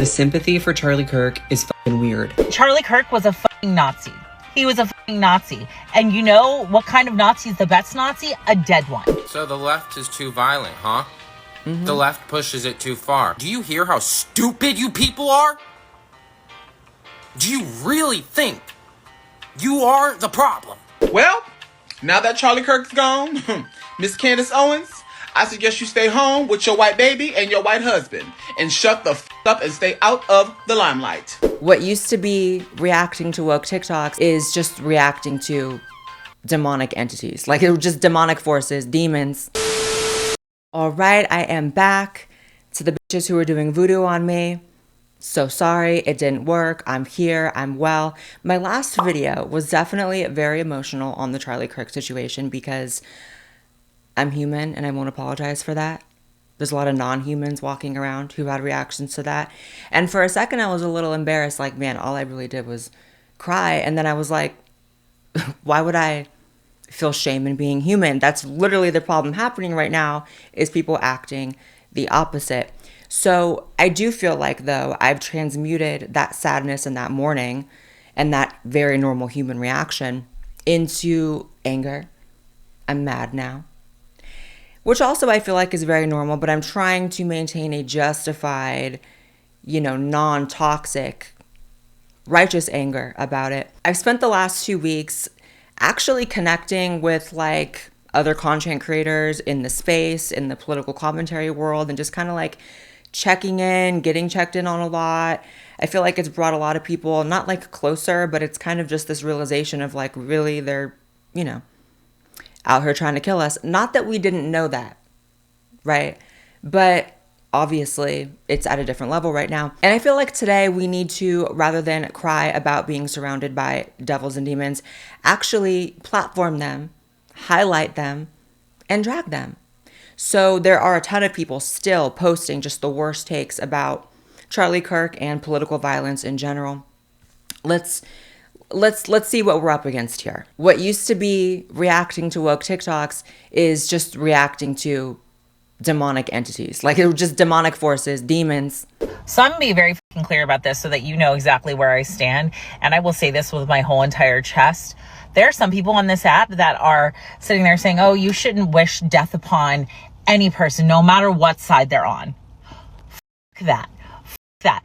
The sympathy for Charlie Kirk is fucking weird. Charlie Kirk was a fucking Nazi. He was a fucking Nazi. And you know what kind of Nazi is the best Nazi? A dead one. So the left is too violent, huh? The left pushes it too far. Do you hear how stupid you people are? Do you really think you are the problem? Well, now that Charlie Kirk's gone, Miss Candace Owens, I suggest you stay home with your white baby and your white husband and shut the f*** up and stay out of the limelight. What used to be reacting to woke TikToks is just reacting to demonic entities. Like, it was just demonic forces, demons. All right, I am back. To the bitches who were doing voodoo on me, so sorry, it didn't work. I'm here, I'm well. My last video was definitely very emotional on the Charlie Kirk situation because I'm human and I won't apologize for that. There's a lot of non-humans walking around who had reactions to that. And for a second, I was a little embarrassed. Like, man, all I really did was cry. And then I was like, why would I feel shame in being human? That's literally the problem happening right now, is people acting the opposite. So I do feel like, though, I've transmuted that sadness and that mourning and that very normal human reaction into anger. I'm mad now. Which also I feel like is very normal, but I'm trying to maintain a justified, non-toxic, righteous anger about it. I've spent the last 2 weeks actually connecting with like other content creators in the space, in the political commentary world, and just kind of like checking in, getting checked in on a lot. I feel like it's brought a lot of people, not like closer, but it's kind of just this realization of like, really, they're, out here trying to kill us. Not that we didn't know that, right? But obviously it's at a different level right now. And I feel like today we need to, rather than cry about being surrounded by devils and demons, actually platform them, highlight them, and drag them. So there are a ton of people still posting just the worst takes about Charlie Kirk and political violence in general. Let's see what we're up against here. What used to be reacting to woke TikToks is just reacting to demonic entities. Like, it was just demonic forces, demons. So I'm going to be very fucking clear about this so that you know exactly where I stand. And I will say this with my whole entire chest. There are some people on this app that are sitting there saying, oh, you shouldn't wish death upon any person, no matter what side they're on. Fuck that. Fuck that.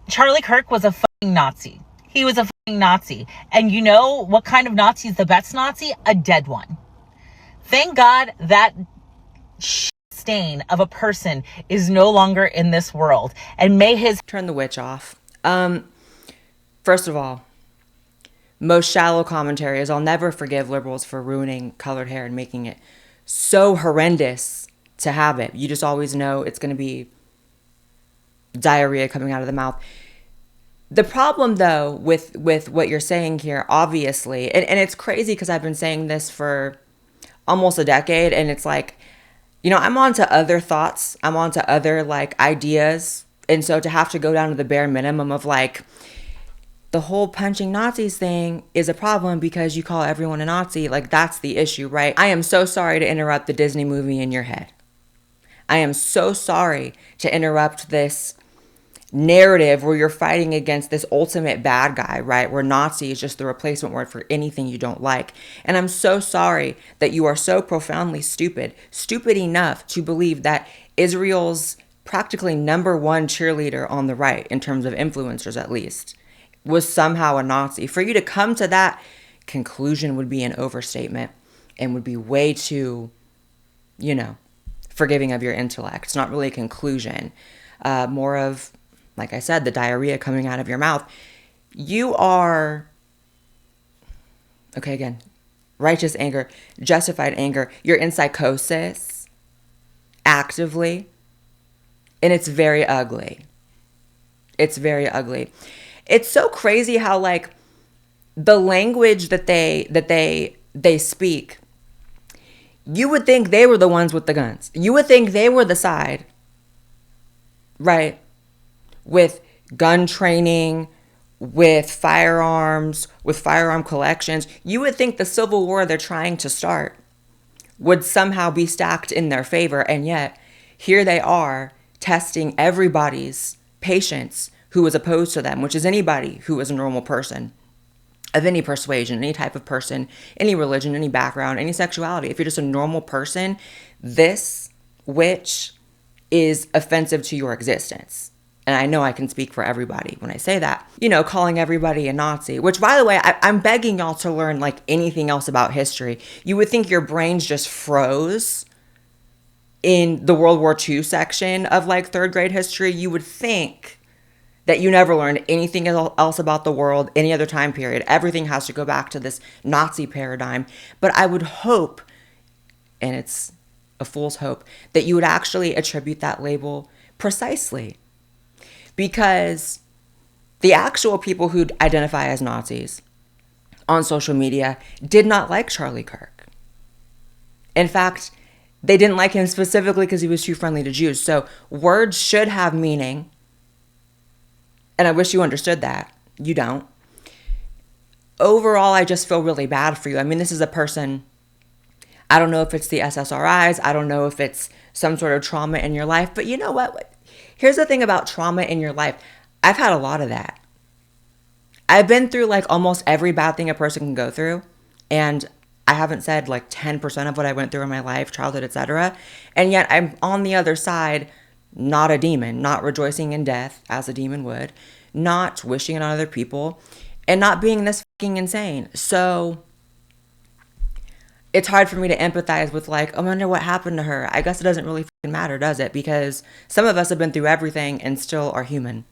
Charlie Kirk was a fucking Nazi. He was a fucking Nazi. And you know what kind of Nazi is the best Nazi? A dead one. Thank God that stain of a person is no longer in this world. And may his... Turn the witch off. First of all, most shallow commentary is I'll never forgive liberals for ruining colored hair and making it so horrendous to have it. You just always know it's going to be diarrhea coming out of the mouth. The problem, though, with what you're saying here, obviously, and it's crazy because I've been saying this for almost a decade, and it's like, I'm on to other thoughts. I'm on to other, like, ideas. And so to have to go down to the bare minimum of, like, the whole punching Nazis thing is a problem because you call everyone a Nazi. Like, that's the issue, right? I am so sorry to interrupt the Disney movie in your head. I am so sorry to interrupt this narrative where you're fighting against this ultimate bad guy, right? Where Nazi is just the replacement word for anything you don't like. And I'm so sorry that you are so profoundly stupid enough to believe that Israel's practically number one cheerleader on the right, in terms of influencers at least, was somehow a Nazi. For you to come to that conclusion would be an overstatement and would be way too, forgiving of your intellect. It's not really a conclusion. More of, like I said, the diarrhea coming out of your mouth. You are, okay, again, righteous anger, justified anger. You're in psychosis actively, and it's very ugly. It's very ugly. It's so crazy how, like, the language that they speak, you would think they were the ones with the guns. You would think they were the side, right, with gun training, with firearms, with firearm collections. You would think the civil war they're trying to start would somehow be stacked in their favor. And yet, here they are testing everybody's patients who was opposed to them, which is anybody who is a normal person of any persuasion, any type of person, any religion, any background, any sexuality. If you're just a normal person, this witch is offensive to your existence. And I know I can speak for everybody when I say that. You know, calling everybody a Nazi, which, by the way, I'm begging y'all to learn like anything else about history. You would think your brains just froze in the World War II section of like third grade history. You would think that you never learned anything else about the world, any other time period. Everything has to go back to this Nazi paradigm. But I would hope, and it's a fool's hope, that you would actually attribute that label precisely. Because the actual people who identify as Nazis on social media did not like Charlie Kirk. In fact, they didn't like him specifically because he was too friendly to Jews. So words should have meaning. And I wish you understood that. You don't. Overall, I just feel really bad for you. I mean, this is a person, I don't know if it's the SSRIs. I don't know if it's some sort of trauma in your life. But you know what? Here's the thing about trauma in your life. I've had a lot of that. I've been through like almost every bad thing a person can go through. And I haven't said like 10% of what I went through in my life, childhood, etc. And yet I'm on the other side, not a demon, not rejoicing in death as a demon would, not wishing it on other people, and not being this fucking insane. So it's hard for me to empathize with like, I wonder what happened to her. I guess it doesn't really fucking matter, does it? Because some of us have been through everything and still are human.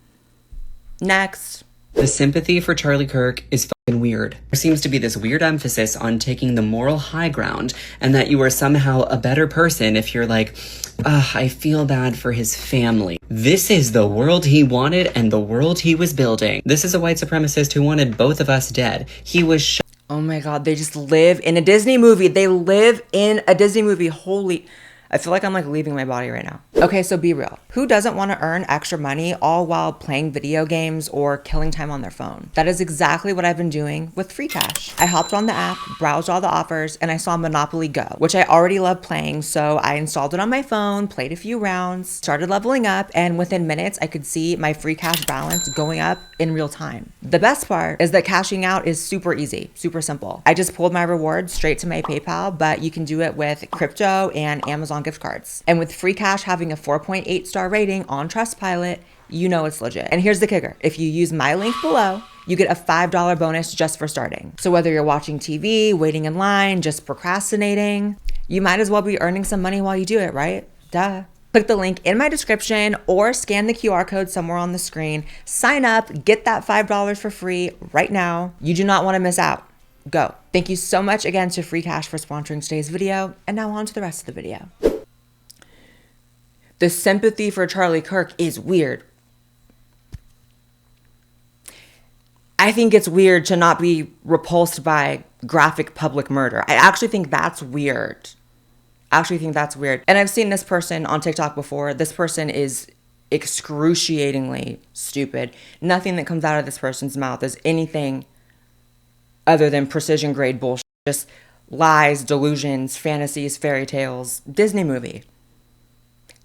Next. The sympathy for Charlie Kirk is fucking weird. There seems to be this weird emphasis on taking the moral high ground and that you are somehow a better person if you're like, I feel bad for his family. This is the world he wanted and the world he was building. This is a white supremacist who wanted both of us dead. He was Oh my God, they just live in a Disney movie. They live in a Disney movie. Holy, I feel like I'm like leaving my body right now. Okay, so be real. Who doesn't want to earn extra money all while playing video games or killing time on their phone? That is exactly what I've been doing with Free Cash. I hopped on the app, browsed all the offers, and I saw Monopoly Go, which I already love playing. So I installed it on my phone, played a few rounds, started leveling up, and within minutes, I could see my Free Cash balance going up in real time. The best part is that cashing out is super easy, super simple. I just pulled my rewards straight to my PayPal, but you can do it with crypto and Amazon gift cards. And with Free Cash having a 4.8 star rating on Trustpilot, you know it's legit. And here's the kicker. If you use my link below, you get a $5 bonus just for starting. So whether you're watching TV, waiting in line, just procrastinating, you might as well be earning some money while you do it, right? Duh. Click the link in my description or scan the QR code somewhere on the screen. Sign up, get that $5 for free right now. You do not want to miss out. Go. Thank you so much again to Free Cash for sponsoring today's video. And now on to the rest of the video. The sympathy for Charlie Kirk is weird. I think it's weird to not be repulsed by graphic public murder. I actually think that's weird. And I've seen this person on TikTok before. This person is excruciatingly stupid. Nothing that comes out of this person's mouth is anything other than precision grade bullshit. Just lies, delusions, fantasies, fairy tales. Disney movie.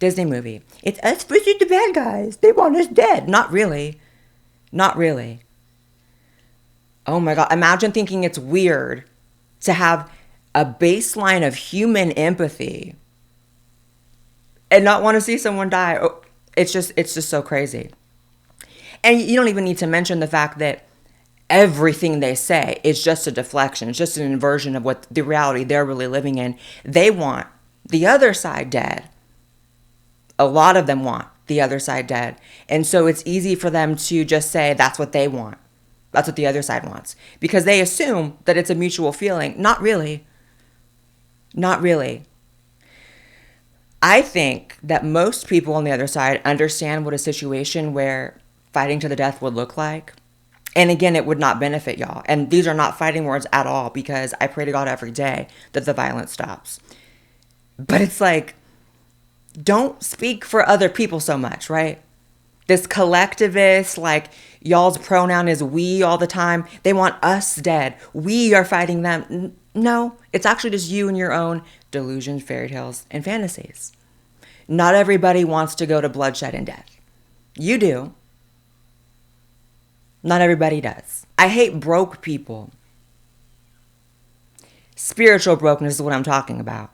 It's us versus the bad guys. They want us dead. Not really. Oh my God. Imagine thinking it's weird to have a baseline of human empathy and not want to see someone die. Oh, it's just so crazy. And you don't even need to mention the fact that everything they say is just a deflection. It's just an inversion of what the reality they're really living in. They want the other side dead. A lot of them want the other side dead. And so it's easy for them to just say that's what they want. That's what the other side wants. Because they assume that it's a mutual feeling. Not really. I think that most people on the other side understand what a situation where fighting to the death would look like. And again, it would not benefit y'all. And these are not fighting words at all, because I pray to God every day that the violence stops. But it's like, don't speak for other people so much, right? This collectivist, like, y'all's pronoun is we all the time. They want us dead. We are fighting them. No, it's actually just you and your own delusions, fairy tales, and fantasies. Not everybody wants to go to bloodshed and death. You do. Not everybody does. I hate broke people. Spiritual brokenness is what I'm talking about.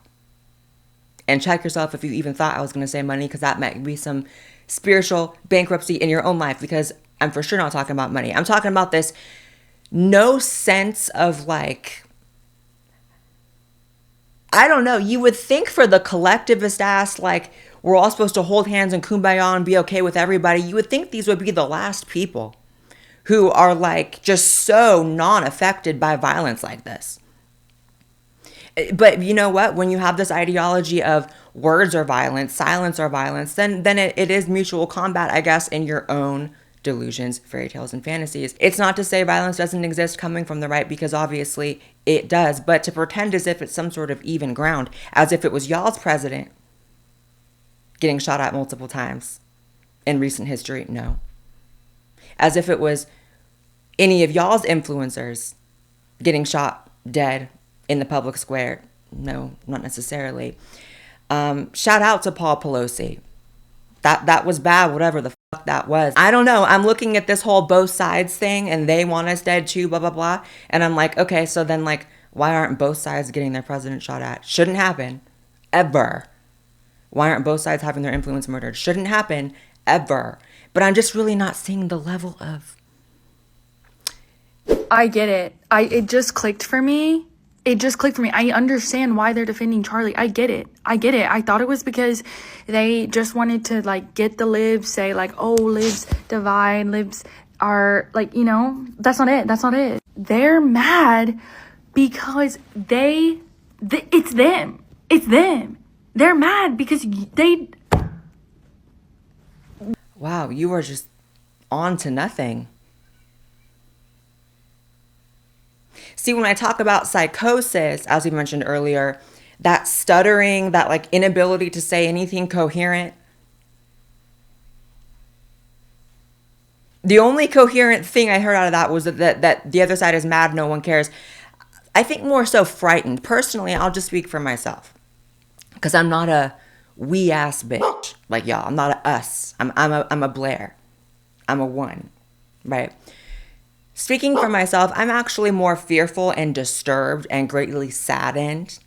And check yourself if you even thought I was going to say money, because that might be some spiritual bankruptcy in your own life, because I'm for sure not talking about money. I'm talking about this no sense of like, I don't know, you would think for the collectivist ass, like we're all supposed to hold hands and kumbaya and be okay with everybody. You would think these would be the last people who are like just so non-affected by violence like this. But you know what? When you have this ideology of words are violence, silence are violence, then it is mutual combat, I guess, in your own delusions, fairy tales, and fantasies. It's not to say violence doesn't exist coming from the right, because obviously it does, but to pretend as if it's some sort of even ground, as if it was y'all's president getting shot at multiple times in recent history, no. As if it was any of y'all's influencers getting shot dead in the public square, no, not necessarily. Shout out to Paul Pelosi. That was bad, whatever the fuck that was. I don't know. I'm looking at this whole both sides thing, and they want us dead too, blah, blah, blah. And I'm like, okay, so then like, why aren't both sides getting their president shot at? Shouldn't happen, ever. Why aren't both sides having their influence murdered? Shouldn't happen, ever. But I'm just really not seeing the level of... I get it. It just clicked for me. I understand why they're defending Charlie. I get it. I thought it was because they just wanted to like get the libs, say like, oh, libs divide, libs are like, you know, that's not it. They're mad because it's them. They're mad because they... Wow, you are just on to nothing. See, when I talk about psychosis, as we mentioned earlier, that stuttering, that like inability to say anything coherent, the only coherent thing I heard out of that was that the other side is mad, no one cares. I think more so frightened. Personally, I'll just speak for myself, because I'm not a we ass bitch like y'all. I'm not a us. I'm a Blaire. I'm a one, right? Speaking for myself, I'm actually more fearful and disturbed and greatly saddened,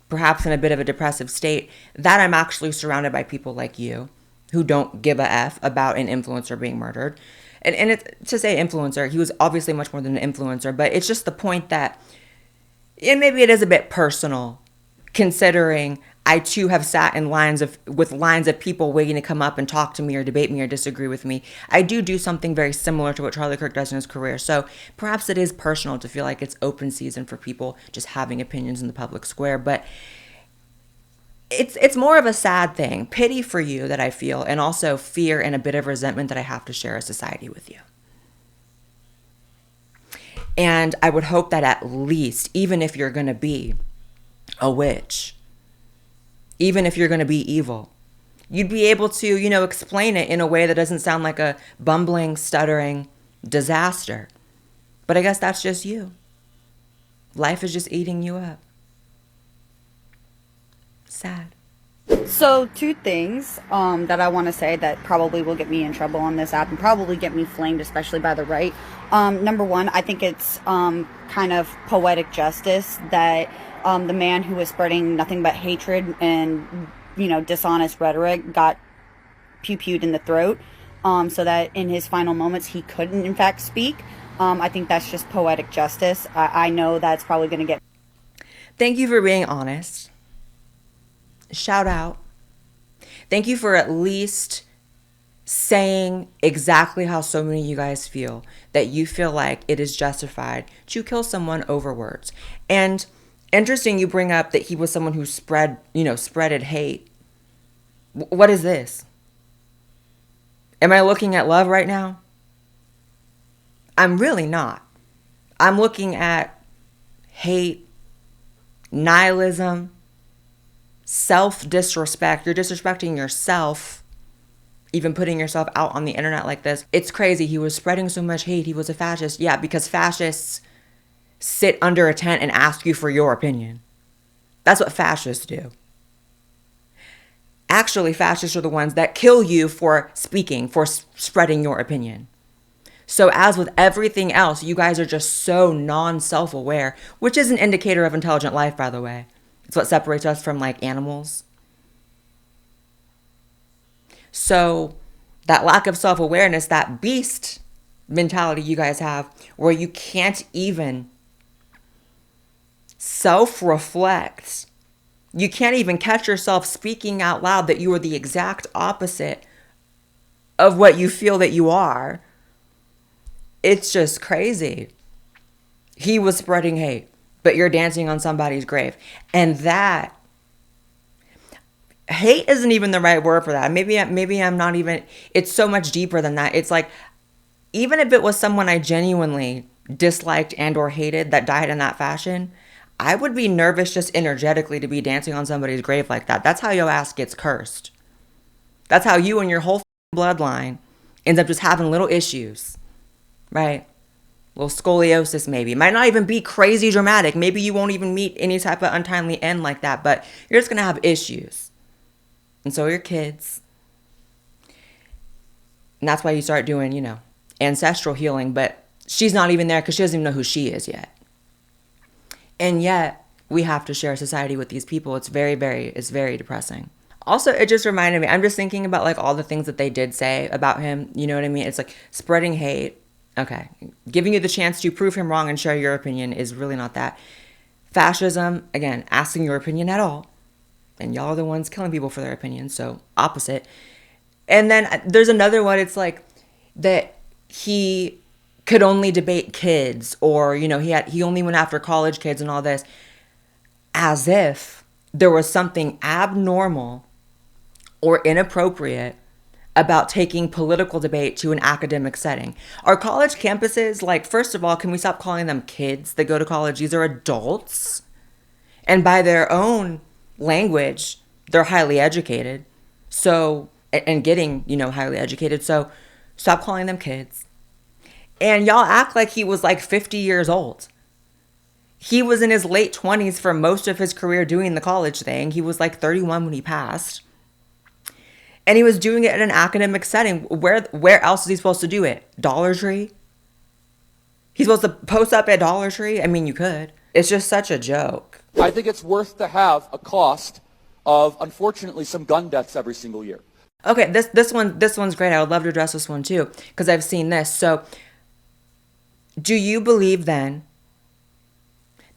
perhaps in a bit of a depressive state, that I'm actually surrounded by people like you who don't give a F about an influencer being murdered. And to say influencer, he was obviously much more than an influencer, but it's just the point that, and maybe it is a bit personal, considering I too have sat in lines of people waiting to come up and talk to me or debate me or disagree with me. I do something very similar to what Charlie Kirk does in his career. So perhaps it is personal to feel like it's open season for people just having opinions in the public square. But it's more of a sad thing. Pity for you that I feel, and also fear and a bit of resentment that I have to share a society with you. And I would hope that at least, even if you're going to be a witch, even if you're going to be evil, you'd be able to, explain it in a way that doesn't sound like a bumbling, stuttering disaster. But I guess that's just you. Life is just eating you up. Sad. So 2 things that I want to say that probably will get me in trouble on this app and probably get me flamed, especially by the right. Number one, I think it's kind of poetic justice that the man who was spreading nothing but hatred and, dishonest rhetoric got pew-pewed in the throat, so that in his final moments he couldn't, in fact, speak. I think that's just poetic justice. I know that's probably going to get... Thank you for being honest. Shout out. Thank you for at least saying exactly how so many of you guys feel, that you feel like it is justified to kill someone over words. And interesting you bring up that he was someone who spreaded hate. What is this? Am I looking at love right now? I'm really not. I'm looking at hate, nihilism, self-disrespect. You're disrespecting yourself, even putting yourself out on the internet like this. It's crazy. He was spreading so much hate. He was a fascist. Yeah, because fascists sit under a tent and ask you for your opinion. That's what fascists do. Actually, fascists are the ones that kill you for speaking, for spreading your opinion. So as with everything else, you guys are just so non-self-aware, which is an indicator of intelligent life, by the way. It's what separates us from like animals. So that lack of self-awareness, that beast mentality you guys have, where you can't even self-reflect. You can't even catch yourself speaking out loud that you are the exact opposite of what you feel that you are. It's just crazy. He was spreading hate, but you're dancing on somebody's grave. And that, hate isn't even the right word for that. Maybe I'm not even, it's so much deeper than that. It's like, even if it was someone I genuinely disliked and or hated that died in that fashion, I would be nervous just energetically to be dancing on somebody's grave like that. That's how your ass gets cursed. That's how you and your whole bloodline ends up just having little issues. Right? Little scoliosis maybe. It might not even be crazy dramatic. Maybe you won't even meet any type of untimely end like that, but you're just going to have issues. And so are your kids. And that's why you start doing, ancestral healing, but she's not even there because she doesn't even know who she is yet. And yet we have to share society with these people. It's very depressing. Also, it just reminded me, I'm just thinking about like all the things that they did say about him. You know what I mean? It's like spreading hate. Okay. Giving you the chance to prove him wrong and share your opinion is really not that. Fascism, again, asking your opinion at all. And y'all are the ones killing people for their opinions. So opposite. And then there's another one. It's like that he could only debate kids, or, he only went after college kids and all this, as if there was something abnormal or inappropriate about taking political debate to an academic setting. Our college campuses, like, first of all, can we stop calling them kids that go to college? These are adults. And by their own language, they're highly educated. So, and getting, highly educated. So stop calling them kids. And y'all act like he was like 50 years old. He was in his late 20s for most of his career doing the college thing. He was like 31 when he passed. And he was doing it in an academic setting. Where else is he supposed to do it? Dollar Tree? He's supposed to post up at Dollar Tree? I mean, you could. It's just such a joke. I think it's worth to have a cost of, unfortunately, some gun deaths every single year. Okay, this one's great. I would love to address this one too, because I've seen this. So, do you believe then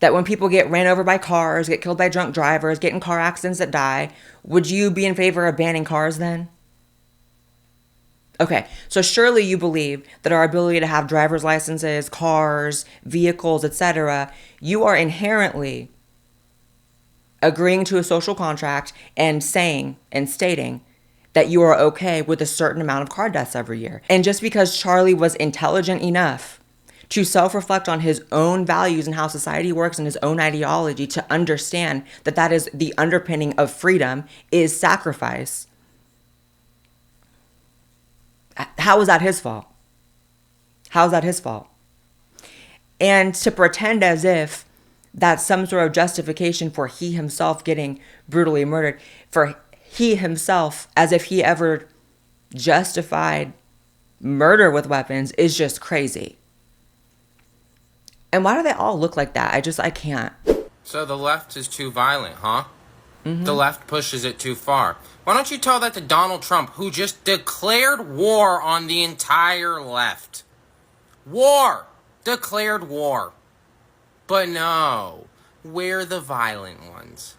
that when people get ran over by cars, get killed by drunk drivers, get in car accidents that die, would you be in favor of banning cars then? Okay, so surely you believe that our ability to have driver's licenses, cars, vehicles, etc., you are inherently agreeing to a social contract and saying and stating that you are okay with a certain amount of car deaths every year. And just because Charlie was intelligent enough to self-reflect on his own values and how society works and his own ideology to understand that that is the underpinning of freedom is sacrifice, how is that his fault? How is that his fault? And to pretend as if that's some sort of justification for he himself getting brutally murdered, for he himself, as if he ever justified murder with weapons, is just crazy. And why do they all look like that? I can't. So the left is too violent, huh? Mm-hmm. The left pushes it too far. Why don't you tell that to Donald Trump, who just declared war on the entire left? War! Declared war. But no, we're the violent ones.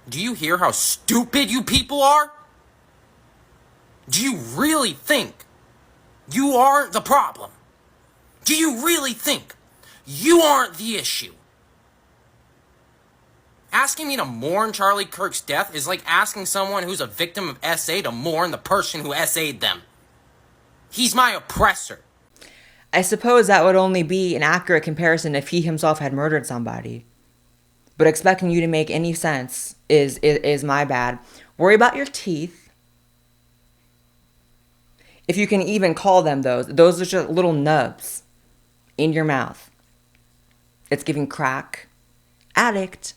Do you hear how stupid you people are? Do you really think you aren't the problem? Do you really think you aren't the issue? Asking me to mourn Charlie Kirk's death is like asking someone who's a victim of SA to mourn the person who SA'd them. He's my oppressor. I suppose that would only be an accurate comparison if he himself had murdered somebody. But expecting you to make any sense is my bad. Worry about your teeth. If you can even call them those. Those are just little nubs in your mouth. It's giving crack. Addict.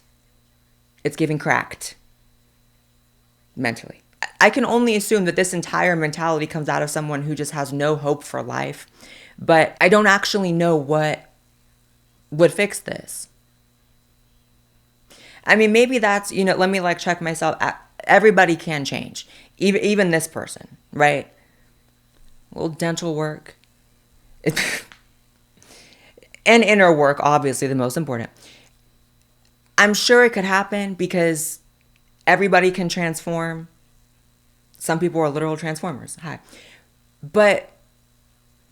It's giving cracked. mentally. I can only assume that this entire mentality comes out of someone who just has no hope for life. But I don't actually know what would fix this. I mean, maybe that's, let me like check myself. Everybody can change. Even this person, right? A little dental work. And inner work, obviously the most important. I'm sure it could happen because everybody can transform. Some people are literal transformers. Hi. But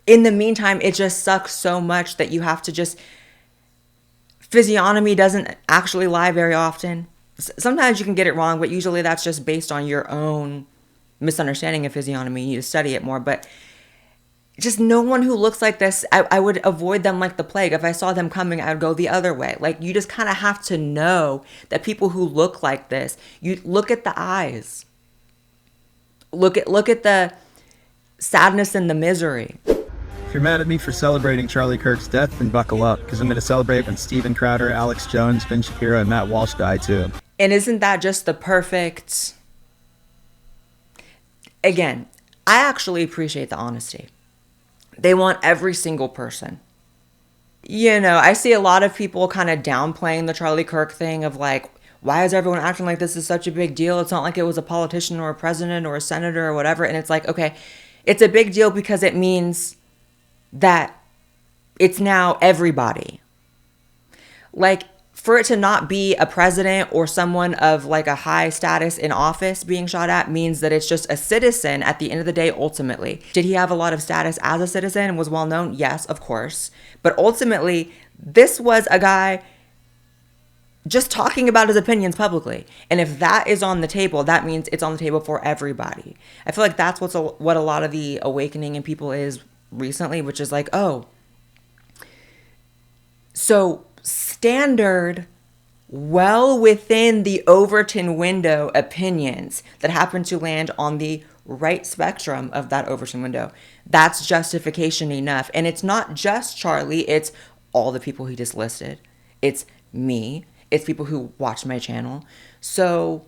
in the meantime, it just sucks so much that you have to just... Physiognomy doesn't actually lie very often. Sometimes you can get it wrong, but usually that's just based on your own misunderstanding of physiognomy. You need to study it more. But just no one who looks like this, I would avoid them like the plague. If I saw them coming, I would go the other way. Like, you just kind of have to know that people who look like this, you look at the eyes. Look at the sadness and the misery. If you're mad at me for celebrating Charlie Kirk's death, then buckle up, because I'm going to celebrate when Steven Crowder, Alex Jones, Ben Shapiro, and Matt Walsh die too. And isn't that just the perfect... Again, I actually appreciate the honesty. They want every single person. I see a lot of people kind of downplaying the Charlie Kirk thing of like, why is everyone acting like this is such a big deal? It's not like it was a politician or a president or a senator or whatever. And it's like, okay, it's a big deal because it means that it's now everybody. Like, for it to not be a president or someone of like a high status in office being shot at means that it's just a citizen at the end of the day, ultimately. Did he have a lot of status as a citizen and was well known? Yes, of course. But ultimately, this was a guy just talking about his opinions publicly. And if that is on the table, that means it's on the table for everybody. I feel like that's what a lot of the awakening in people is recently, which is like, oh, so standard, well within the Overton window opinions that happen to land on the right spectrum of that Overton window, that's justification enough. And it's not just Charlie, it's all the people he just listed. It's me. It's people who watch my channel. So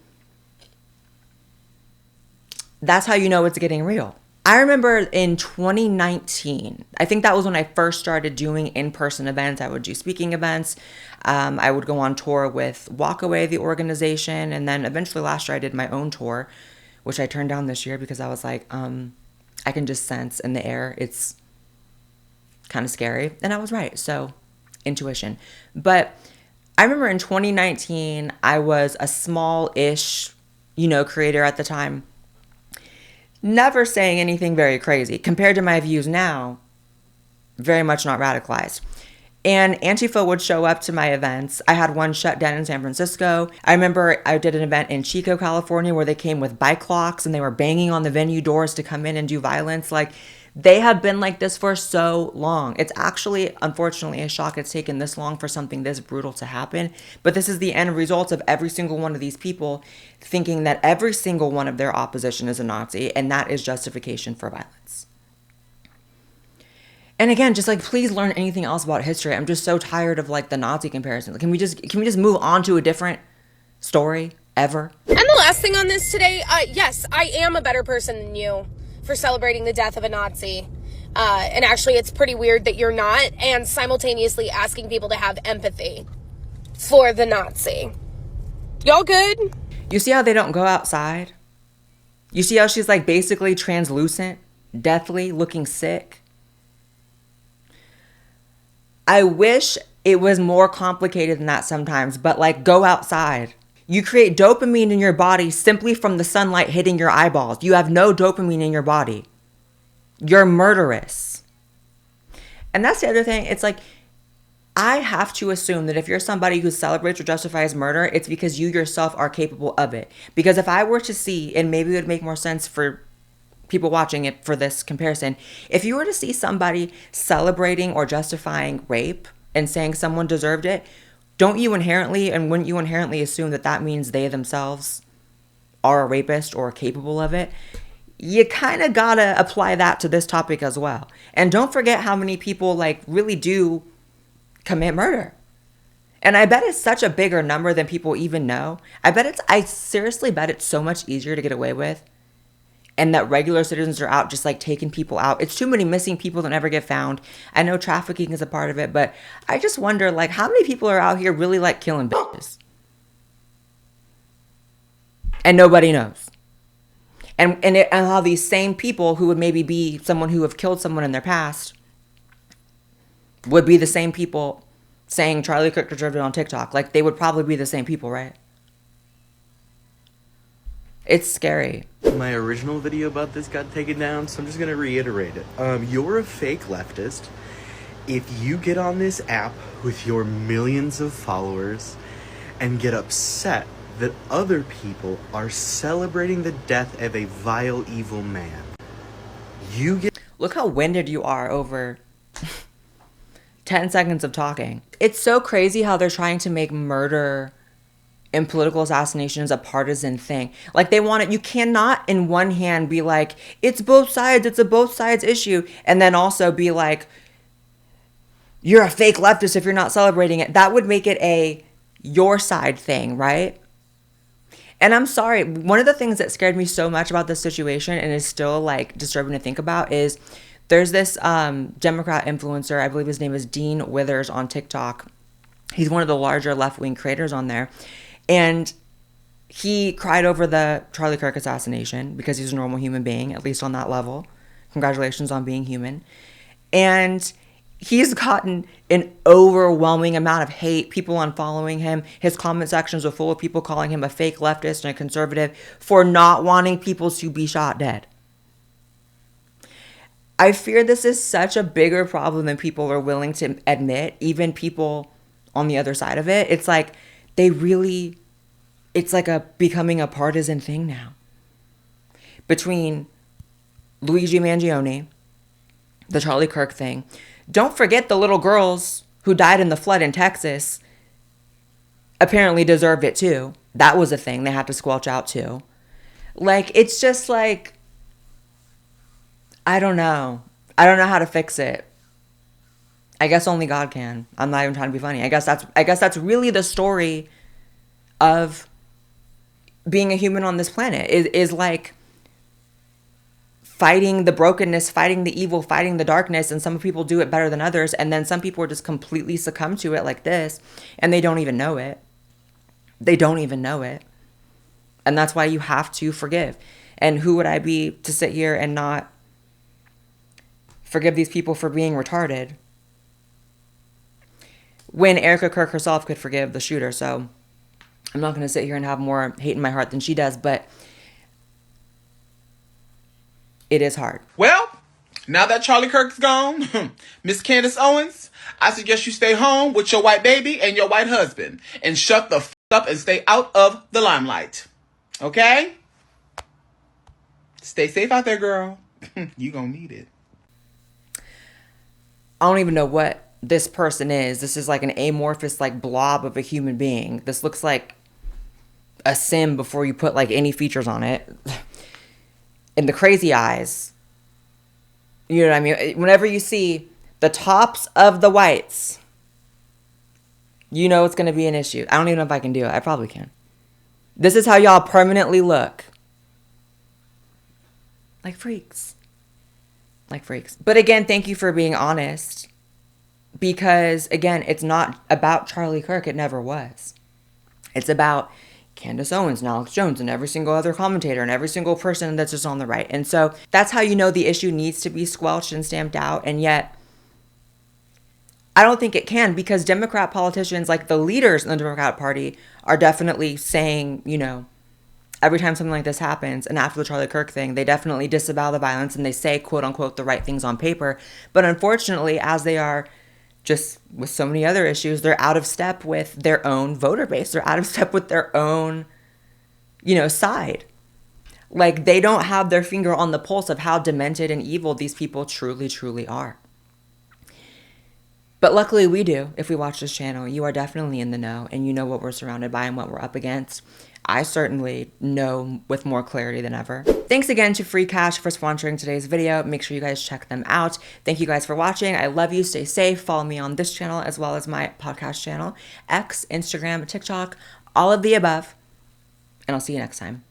that's how you know it's getting real. I remember in 2019, I think that was when I first started doing in-person events. I would do speaking events. I would go on tour with Walkaway, the organization. And then eventually last year I did my own tour, which I turned down this year because I was like, I can just sense in the air, it's kind of scary. And I was right. So intuition. But I remember in 2019, I was a small-ish, creator at the time. Never saying anything very crazy. Compared to my views now, very much not radicalized. And Antifa would show up to my events. I had one shut down in San Francisco. I remember I did an event in Chico, California, where they came with bike locks and they were banging on the venue doors to come in and do violence. Like, they have been like this for so long. It's actually, unfortunately, a shock it's taken this long for something this brutal to happen. But this is the end result of every single one of these people thinking that every single one of their opposition is a Nazi, and that is justification for violence. And again, just like, please learn anything else about history. I'm just so tired of like the Nazi comparison. Can we just move on to a different story ever? And the last thing on this today, yes, I am a better person than you for celebrating the death of a Nazi. And actually, it's pretty weird that you're not, and simultaneously asking people to have empathy for the Nazi. Y'all good? You see how they don't go outside? You see how she's like basically translucent, deathly, looking sick? I wish it was more complicated than that sometimes, but like, go outside. You create dopamine in your body simply from the sunlight hitting your eyeballs. You have no dopamine in your body. You're murderous. And that's the other thing. It's like, I have to assume that if you're somebody who celebrates or justifies murder, it's because you yourself are capable of it. Because if I were to see, and maybe it would make more sense for people watching it for this comparison, if you were to see somebody celebrating or justifying rape and saying someone deserved it, wouldn't you inherently assume that that means they themselves are a rapist or capable of it? You kind of gotta apply that to this topic as well. And don't forget how many people like really do commit murder. And I bet it's such a bigger number than people even know. I seriously bet it's so much easier to get away with. And that regular citizens are out just like taking people out. It's too many missing people that never get found. I know trafficking is a part of it, but I just wonder, like, how many people are out here really like killing bitches? And nobody knows. And how these same people who would maybe be someone who have killed someone in their past would be the same people saying Charlie Kirk deserved it on TikTok. Like, they would probably be the same people, right? It's scary. My original video about this got taken down, so I'm just going to reiterate it. You're a fake leftist. If you get on this app with your millions of followers and get upset that other people are celebrating the death of a vile, evil man, you get... Look how winded you are over 10 seconds of talking. It's so crazy how they're trying to make murder and political assassination is a partisan thing. Like, they want it. You cannot in one hand be like, it's both sides, it's a both sides issue, and then also be like, you're a fake leftist if you're not celebrating it. That would make it a your side thing, right? And I'm sorry, one of the things that scared me so much about this situation and is still like disturbing to think about is there's this Democrat influencer, I believe his name is Dean Withers on TikTok. He's one of the larger left-wing creators on there. And he cried over the Charlie Kirk assassination because he's a normal human being, at least on that level. Congratulations on being human. And he's gotten an overwhelming amount of hate, people unfollowing him. His comment sections are full of people calling him a fake leftist and a conservative for not wanting people to be shot dead. I fear this is such a bigger problem than people are willing to admit, even people on the other side of it. It's like it's like becoming a partisan thing now. Between Luigi Mangione, the Charlie Kirk thing. Don't forget the little girls who died in the flood in Texas apparently deserved it too. That was a thing they had to squelch out too. Like, it's just like, I don't know. I don't know how to fix it. I guess only God can. I'm not even trying to be funny. I guess that's really the story of being a human on this planet is like fighting the brokenness, fighting the evil, fighting the darkness. And some people do it better than others. And then some people just completely succumb to it like this and they don't even know it. They don't even know it. And that's why you have to forgive. And who would I be to sit here and not forgive these people for being retarded when Erica Kirk herself could forgive the shooter? So I'm not going to sit here and have more hate in my heart than she does, but it is hard. Well, now that Charlie Kirk's gone, Miss Candace Owens, I suggest you stay home with your white baby and your white husband and shut the up and stay out of the limelight. Okay? Stay safe out there, girl. You gonna need it. I don't even know what this person is. This is like an amorphous like blob of a human being. This looks like a sim before you put like any features on it. And the crazy eyes. You know what I mean? Whenever you see the tops of the whites, you know it's going to be an issue. I don't even know if I can do it. I probably can. This is how y'all permanently look. Like freaks. Like freaks. But again, thank you for being honest. Because, again, it's not about Charlie Kirk. It never was. It's about Candace Owens and Alex Jones and every single other commentator and every single person that's just on the right. And so that's how you know the issue needs to be squelched and stamped out. And yet, I don't think it can, because Democrat politicians, like the leaders in the Democrat Party, are definitely saying, you know, every time something like this happens, and after the Charlie Kirk thing, they definitely disavow the violence and they say, quote unquote, the right things on paper. But unfortunately, as they are just with so many other issues, they're out of step with their own voter base. They're out of step with their own, you know, side. Like, they don't have their finger on the pulse of how demented and evil these people truly, truly are. But luckily we do. If we watch this channel, you are definitely in the know and you know what we're surrounded by and what we're up against. I certainly know with more clarity than ever. Thanks again to Free Cash for sponsoring today's video. Make sure you guys check them out. Thank you guys for watching. I love you. Stay safe. Follow me on this channel as well as my podcast channel, X, Instagram, TikTok, all of the above. And I'll see you next time.